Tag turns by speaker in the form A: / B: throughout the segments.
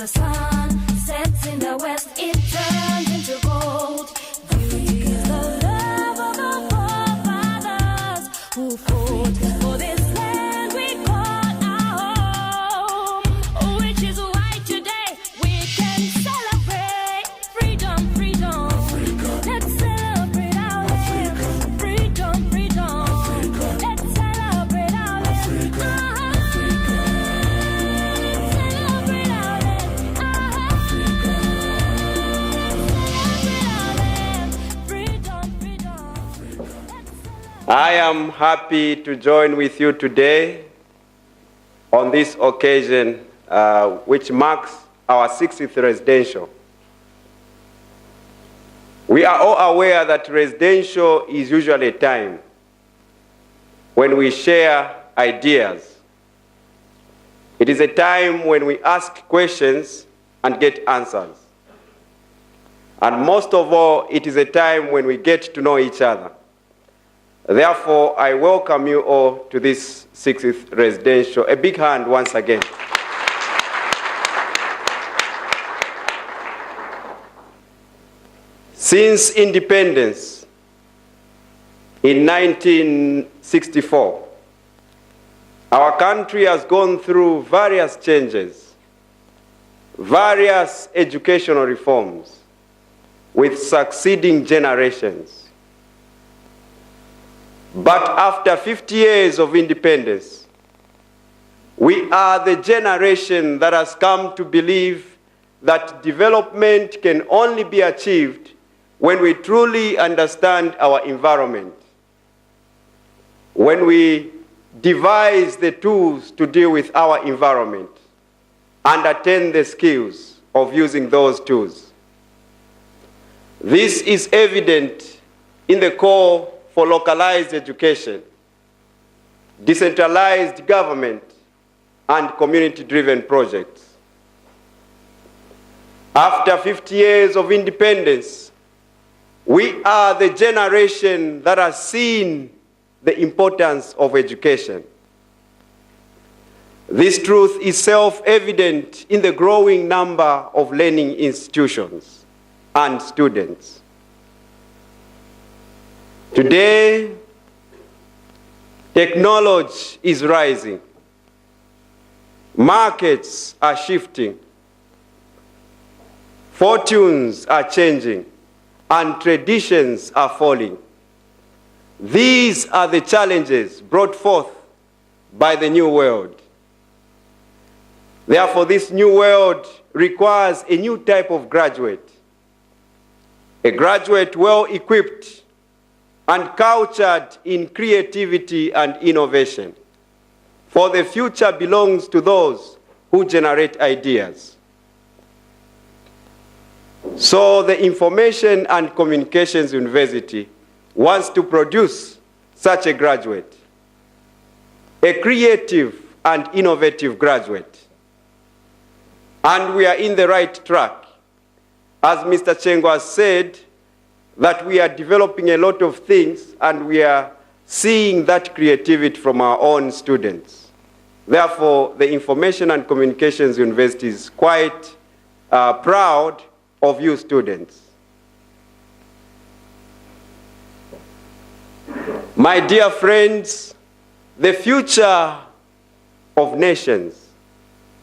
A: the sun sets in the west, it turns into gold. Beauty is the love of the forefathers who fought for this land we call our home, which is why today we can celebrate freedom, freedom. Let's celebrate our land. Freedom, freedom. Let's celebrate our land.
B: I am happy to join with you today on this occasion, which marks our 60th residential. We are all aware that residential is usually a time when we share ideas. It is a time when we ask questions and get answers. And most of all, it is a time when we get to know each other. Therefore, I welcome you all to this 60th residential. A big hand once again. Since independence in 1964, our country has gone through various changes, various educational reforms with succeeding generations. But after 50 years of independence, we are the generation that has come to believe that development can only be achieved when we truly understand our environment, when we devise the tools to deal with our environment and attain the skills of using those tools. This is evident in the call for localized education, decentralized government, and community-driven projects. After 50 years of independence, we are the generation that has seen the importance of education. This truth is self-evident in the growing number of learning institutions and students. Today, technology is rising. Markets are shifting. Fortunes are changing, and traditions are falling. These are the challenges brought forth by the new world. Therefore, this new world requires a new type of graduate, a graduate well-equipped and cultured in creativity and innovation. For the future belongs to those who generate ideas. So the Information and Communications University wants to produce such a graduate, a creative and innovative graduate. And we are in the right track. As Mr. Chengo has said, that we are developing a lot of things and we are seeing that creativity from our own students. Therefore, the Information and Communications University is quite proud of you students. My dear friends, the future of nations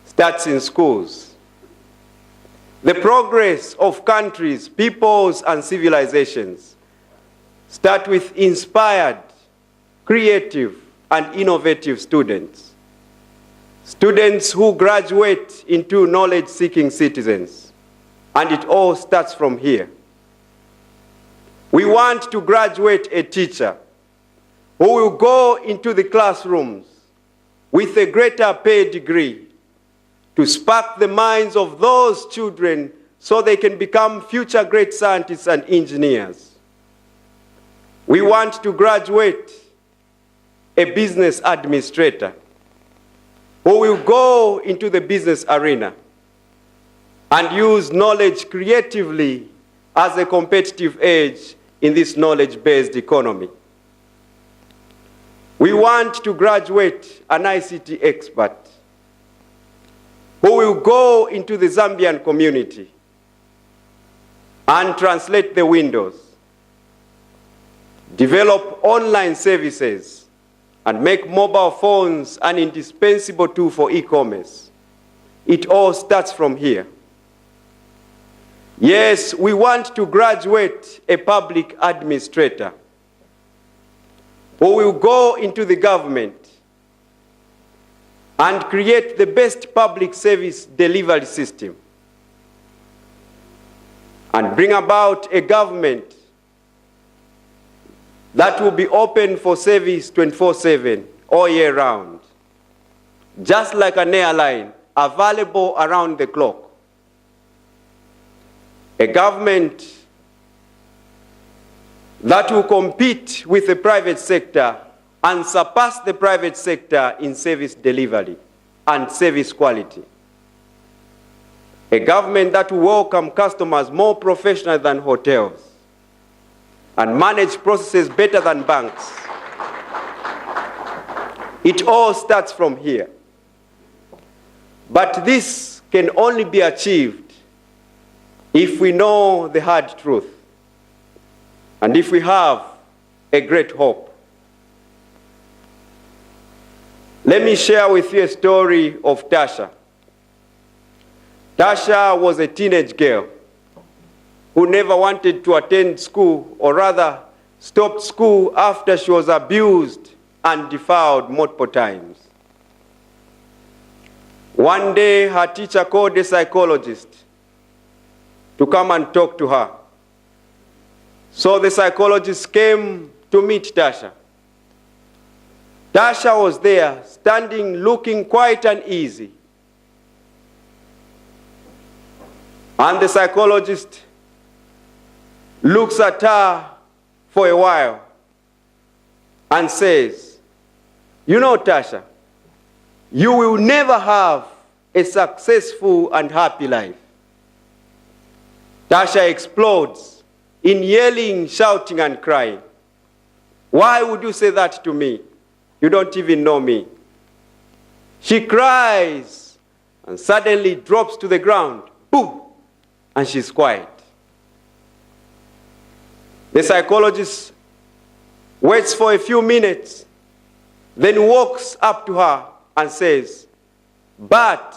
B: starts in schools. The progress of countries, peoples, and civilizations start with inspired, creative, and innovative students. Students who graduate into knowledge-seeking citizens. And it all starts from here. We want to graduate a teacher who will go into the classrooms with a greater pedigree to spark the minds of those children so they can become future great scientists and engineers. We want to graduate a business administrator who will go into the business arena and use knowledge creatively as a competitive edge in this knowledge-based economy. We want to graduate an ICT expert who will go into the Zambian community and translate the windows, develop online services, and make mobile phones an indispensable tool for e-commerce. It all starts from here. Yes, we want to graduate a public administrator who will go into the government and create the best public service delivery system and bring about a government that will be open for service 24/7, all year round, just like an airline, available around the clock. A government that will compete with the private sector and surpass the private sector in service delivery and service quality. A government that will welcome customers more professional than hotels and manage processes better than banks. It all starts from here. But this can only be achieved if we know the hard truth and if we have a great hope. Let me share with you a story of Tasha. Tasha was a teenage girl who never wanted to attend school, or rather stopped school after she was abused and defiled multiple times. One day, her teacher called a psychologist to come and talk to her. So the psychologist came to meet Tasha. Tasha was there, standing, looking quite uneasy. And the psychologist looks at her for a while and says, "You know, Tasha, you will never have a successful and happy life." Tasha explodes in yelling, shouting, and crying. "Why would you say that to me? You don't even know me." She cries and suddenly drops to the ground. Boom! And she's quiet. The psychologist waits for a few minutes, then walks up to her and says, But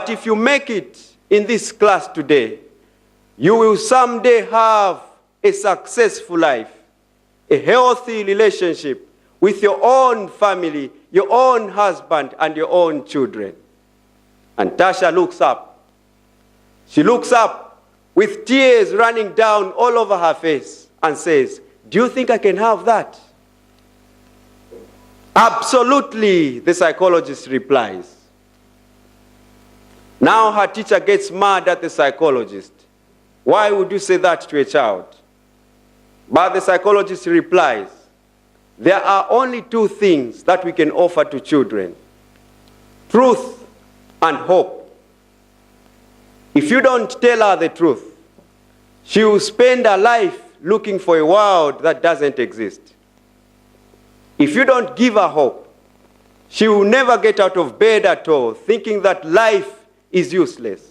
B: if you make it in this class today, you will someday have a successful life, a healthy relationship with your own family, your own husband, and your own children." And Tasha looks up. She looks up with tears running down all over her face and says, "Do you think I can have that?" "Absolutely," the psychologist replies. Now her teacher gets mad at the psychologist. "Why would you say that to a child?" But the psychologist replies, "There are only two things that we can offer to children: truth and hope. If you don't tell her the truth, she will spend her life looking for a world that doesn't exist. If you don't give her hope, she will never get out of bed at all, thinking that life is useless.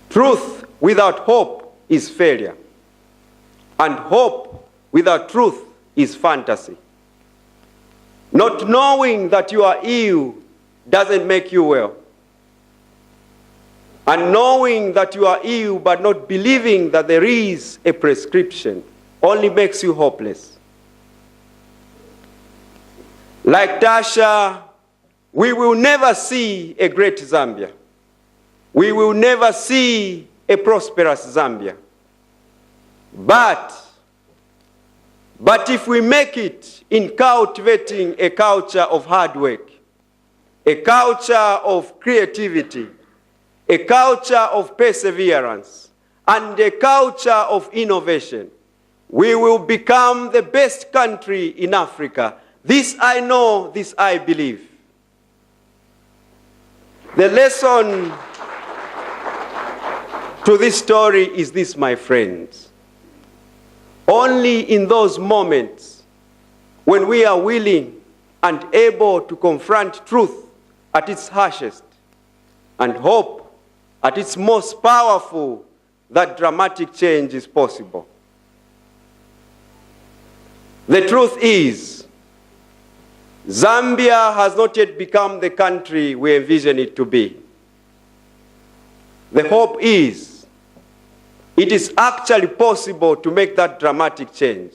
B: Truth without hope is failure, and hope without truth is fantasy. Not knowing that you are ill doesn't make you well. And knowing that you are ill but not believing that there is a prescription only makes you hopeless. Like Tasha, we will never see a great Zambia. We will never see a prosperous Zambia. But if we make it in cultivating a culture of hard work, a culture of creativity, a culture of perseverance, and a culture of innovation, we will become the best country in Africa. This I know, this I believe. The lesson to this story is this, my friends. Only in those moments when we are willing and able to confront truth at its harshest, and hope at its most powerful, that dramatic change is possible. The truth is, Zambia has not yet become the country we envision it to be. The hope is, it is actually possible to make that dramatic change.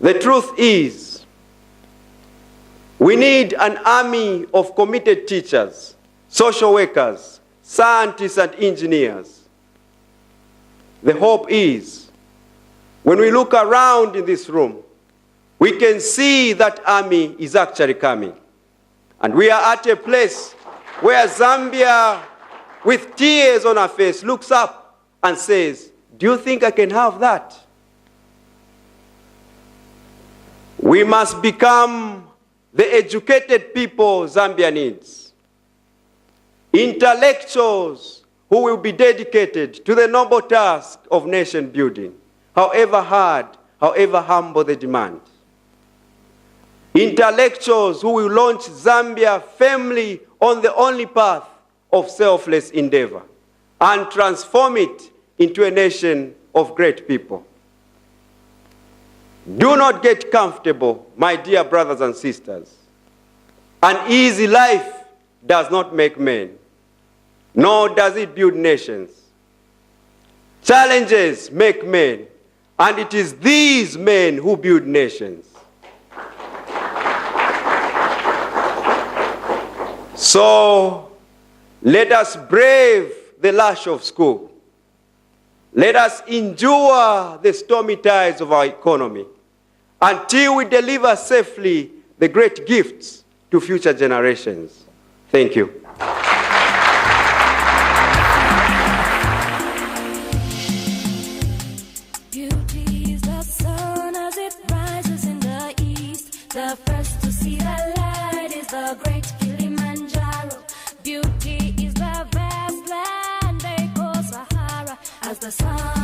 B: The truth is, we need an army of committed teachers, social workers, scientists, and engineers. The hope is, when we look around in this room, we can see that army is actually coming. And we are at a place where Zambia, with tears on her face, looks up and says, "Do you think I can have that?" We must become the educated people Zambia needs. Intellectuals who will be dedicated to the noble task of nation building, however hard, however humble the demand. Intellectuals who will launch Zambia firmly on the only path of selfless endeavor and transform it into a nation of great people. Do not get comfortable, my dear brothers and sisters. An easy life does not make men, nor does it build nations. Challenges make men, and it is these men who build nations. So, let us brave the lash of school. Let us endure the stormy tides of our economy until we deliver safely the great gifts to future generations. Thank you.
A: Beauty is the sun as it rises in the east. The first to see the light is the great Kilimanjaro. Beauty is the vast land they call Sahara. As the sun